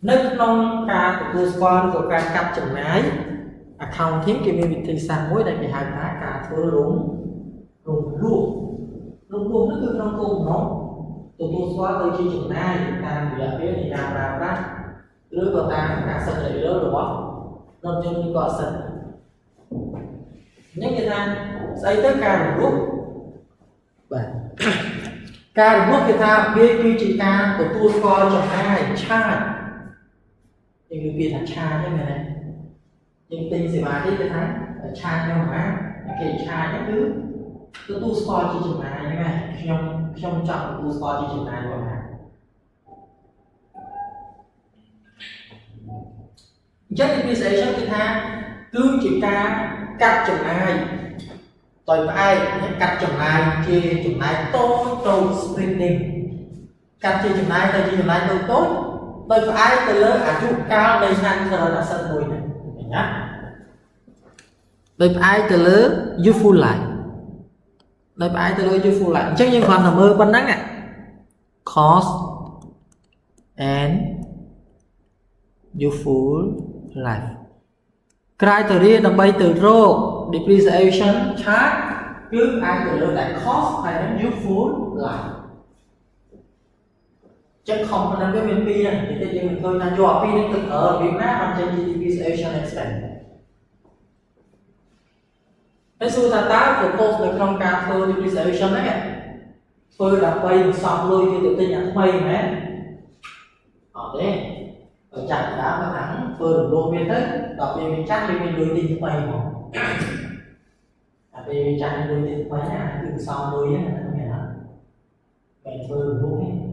នៅក្នុងការទទួលស្គាល់ឬក៏ការកាត់ចំណាយ accounting គេមានវិធីសាស្ត្រមួយដែលគេហៅថាការធ្វើរំលោភនោះគឺក្នុងគោលបំណងទទួលស្គាល់ទៅជាចំណាយតាមរយៈពេលនៃការប្រើប្រាស់ឬក៏តាមការសិទ្ធិរបស់រថយន្តឬក៏អសិទ្ធិនេះគេថាស្អីទៅការរំលោភបាទការរំលោភគេថាវាគឺជាការទទួលស្គាល់ចំណាយឆាតយើងនិយាយថាឆាតហ្នឹងមែនទេយើងទិញសេវានេះគេថាឆាតខ្ញុំហ่าគេឆាតហ្នឹងគឺទទួលស្គាល់ជាចំណាយហ្នឹងហើយខ្ញុំចង់ទទួលស្គាល់ជាចំណាយរបស់ណាអញ្ចឹង depreciation គឺថាគឺជាការកាត់ចំណាយដោយផ្អែកកាត់ចំណាយជាចំណាយតូច splitting កាត់ជាចំណាយទៅជាចំណាយតូចដោយផ្អែកទៅលើអាយុកាលនៃឆ្នាំសរុបអាសិតមួយហ្នឹងណាដោយផ្អែកទៅលើ useful life ដោយផ្អែកទៅលើ useful life អញ្ចឹងយើងគ្រាន់តែមើលប៉ុណ្ណឹង cost and useful life criteria ដើម្បីទៅរក depreciation charge គឺអាចទៅលើតែ cost ហើយនិង useful life ចឹង component វាមានពីរហ្នឹងតែយើងមិនឃើញថាយកពីរនេះទៅប្រើរបៀបណាបានចេញជា depreciation expense ហើយសួរថាតើ purpose នៅក្នុងការធ្វើ depreciation ហ្នឹងធ្វើដើម្បីសន្សំលុយគេទៅទិញអាថ្មីមែនអត់ទេបើចាក់ដើមមកហ្នឹងធ្វើរំលោភវាទៅដល់ពេលវាចាស់វាមានលុយទិញថ្មីហ្មងតែពេលវាចាស់លុយទិញថ្មីណាគឺសន្សំលុយហ្នឹងមែនអត់តែធ្វើរំលោភទេ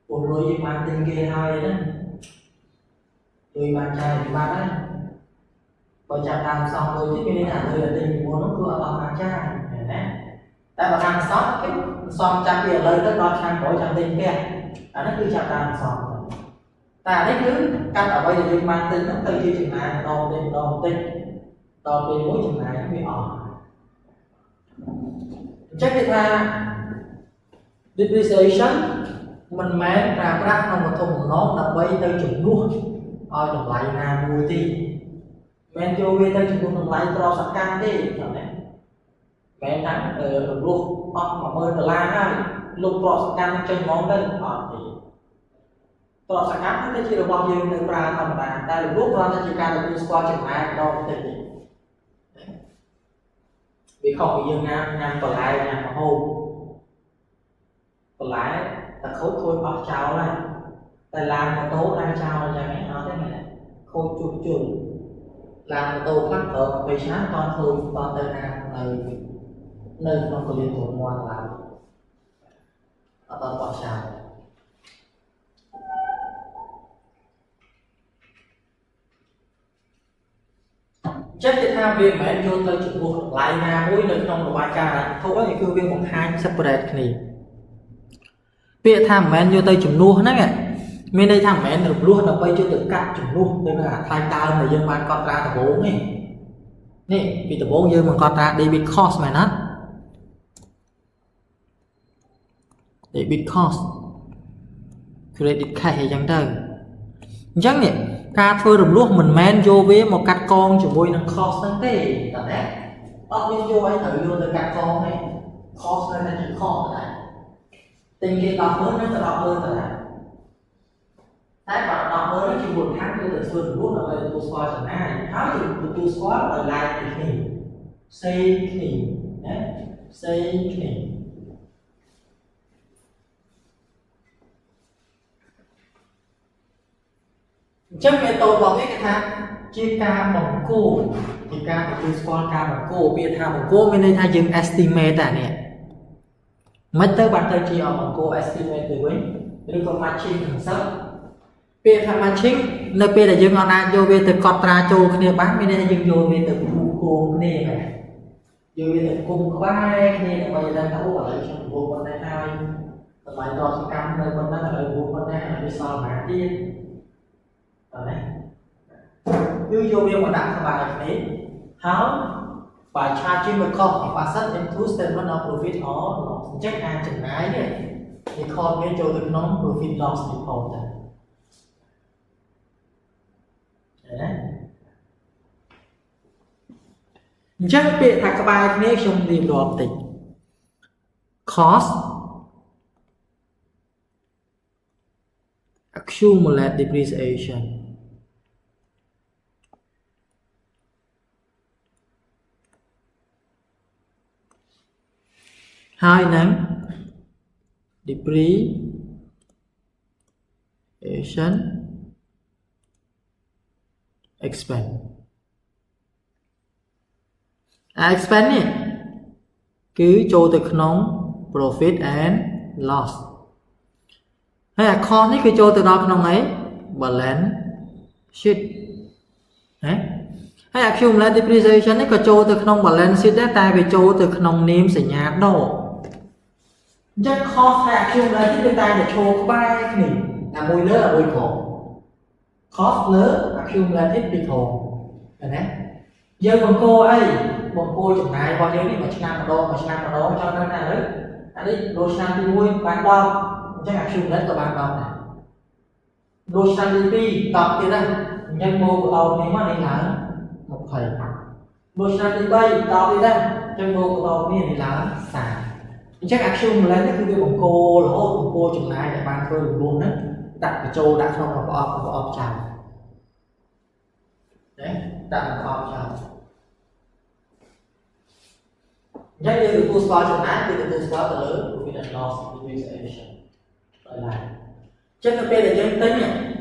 ពលលុយបានទិញគេហើយណាលុយបានចាយបានហើយបើចាប់តាមសងលុយទៀតមានន័យថាលុយទិញពីមុននោះគឺអត់បានចាយណាតែបើតាមសងគេសំចាប់ពីឥឡូវទៅដល់ឆ្នាំក្រោយចាំទិញផ្ទះអានេះគឺចាប់តាមសងតែអានេះគឺកាត់អ្វីដែលយើងបានទិញនោះទៅជាចំណាយម្ដងតិចដល់ពេលមួយចំណាយវាអស់អញ្ចឹងគេថា depreciation មិនមែនប្រើប្រាស់ក្នុងវត្ថុបំណងដើម្បីទៅជំនួសឲ្យតម្លៃណាមួយទេមិនយកវាទៅជំនួសតម្លៃទ្រព្យសកម្មទេហ្នឹងណាមិនថារំលោះអស់$10000ហើយលុបទ្រព្យសកម្មចេញហ្មងទៅអត់ទេទ្រព្យសកម្មគឺជារបស់យើងនៅប្រើធម្មតាតែរំលោះគ្រាន់តែជាការទទួលស្គាល់ចំណាយម្ដងបន្តិចទេវាខុសពីយើងញ៉ាំបន្លែញ៉ាំម្ហូបបន្លែតែខូចអស់ចោលហើយតែឡានម៉ូតូឡើងចោលអញ្ចឹងអត់ទេមែនទេខូចជួបជុលឡានម៉ូតូខ្លះប្រើពេលឆ្នាំតន់ខូចតន់ទៅណានៅក្នុងកលៀនរមាន់ឡើយអត់ដល់បោះចោលចិត្តគេថាវាមិនមែនយកទៅជំនួសតម្លៃណាមួយនៅក្នុងរបាយការណ៍ធុនេះគឺវាបង្ហាញ separate គ្នាពាក្យថាមិនមែនយកទៅជំនួសហ្នឹងមានន័យថាមិនមែនរំលោះដើម្បីយកទៅកាត់ជំនួសទៅនឹងអាថ្លៃដើមដែលយើងបានកត់ត្រាដំបូងនេះពីដំបូងយើងមិនកត់ត្រា debit cost មែនណា debit cost credit cash អញ្ចឹងទៅអញ្ចឹងនេះការធ្វើរំលោះមិនមែនយកវាមកកាត់កងជាមួយនឹង cost ហ្នឹងទេតែណាអត់មានយកឲ្យត្រូវយកទៅកាត់កងទេ cost នៅតែជា cost ដែរទិញគេ100000ហ្នឹងទៅ100000ទៅដែរតែបើ100000ហ្នឹងជាមូលដ្ឋានគឺទៅធ្វើរំលោះដើម្បីទទួលស្គាល់ចំណាយហើយទទួលស្គាល់ដោយឡែកពីគ្នាផ្សេងគ្នាណាផ្សេងគ្នាអញ្ចឹងមេតូតរបស់វាគេថាជាការបង្គោលជាការទទួលស្គាល់ការបង្គោលពាក្យថាបង្គោលមានន័យថាយើង estimate អានេះមិនទៅបានទៅជាបង្គោល estimate ទៅវិញឬក៏ matching concept ពាក្យថា matching នៅពេលដែលយើងអត់អាចយកវាទៅកត់ត្រាចូលគ្នាបានមានន័យថាយើងយកវាទៅគូគងគ្នាបាទយកវាទៅគុំក្បែរគ្នាដើម្បីដឹងថាអូឥឡូវខ្ញុំរੂប៉ុណ្ណេះហើយតម្លៃតសកម្មនៅប៉ុណ្ណឹងឥឡូវរੂប៉ុណ្ណេះហើយវាសល់ប៉ុន្មានទៀតបាទណាគឺយកវាមកដាក់ក្បែរគ្នាហើយ by charging the cost of asset into statement of profit or loss អញ្ចឹងអាចចំណាយនេះ record វាចូលទៅក្នុង profit loss report ដែរណាអញ្ចឹងពាក្យថាក្បែរគ្នាខ្ញុំរៀបរាប់តិច cost accumulate depreciation ហើយនឹង depreciation expense expense នេះគឺចូលទៅក្នុង profit and loss ហើយ cost នេះគឺចូលទៅដល់ក្នុងអី balance sheet ណាហើយ accumulate depreciation នេះក៏ចូលទៅក្នុង balance sheet ដែរតែវាចូលទៅក្នុងនាមសញ្ញាដកអញ្ចឹង cost ហើយ accumulate នេះគឺតែឈរក្បែរគ្នាតែមួយលើមួយក្រោម cost លើ accumulate ពីក្រោមឃើញទេយើងបង្កអីបង្កចំណាយរបស់យើងនេះមួយឆ្នាំម្ដងចង់ដឹងណាឥឡូវអានេះដូចឆ្នាំទី1បាន10អញ្ចឹង accumulate ក៏បាន10ដែរដូចឆ្នាំទី2 10ទៀតដែរអញ្ចឹងមកបន្តនេះមកនេះឡើង20ដូចឆ្នាំទី3 10ទៀតដែរអញ្ចឹងមកបន្តនេះឡើង30អញ្ចឹង accumulate នេះគឺវាបង្ករហូតបង្កចំណាយដែលបានធ្វើរំលោភហ្នឹងដាក់បញ្ចូលដាក់ក្នុងប្រអប់ចាំណាដាក់ប្រអប់ចាំអញ្ចឹងយើងទទួលស្គាល់ចំណាយគឺទទួលស្គាល់ទៅលើ profit and loss depreciation ដល់ឡើយអញ្ចឹងនៅពេលដែលយើងទិញ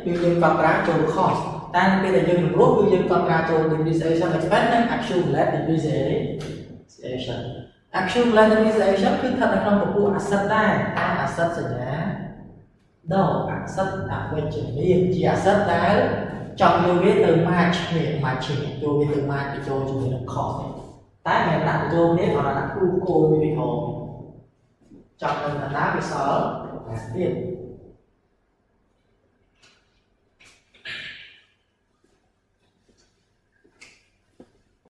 គឺយើងកត់ត្រាចូល cost តែនៅពេលដែលយើងរំលោភគឺយើងកត់ត្រាចូល depreciation expense និង accumulate depreciation accumulate depreciation គឺស្ថិតនៅក្នុងពពួក asset ដែរតែ asset សញ្ញាដក asset អវិជ្ជមានជា asset ដែលចង់យកវាទៅ match គ្នា matching យកវាទៅ match ទៅចូលជាមួយនឹង cost តែមិនដាក់ចូលនេះគ្រាន់តែដាក់គូវាក្រោមចង់នឹងថាវាសល់ទៀត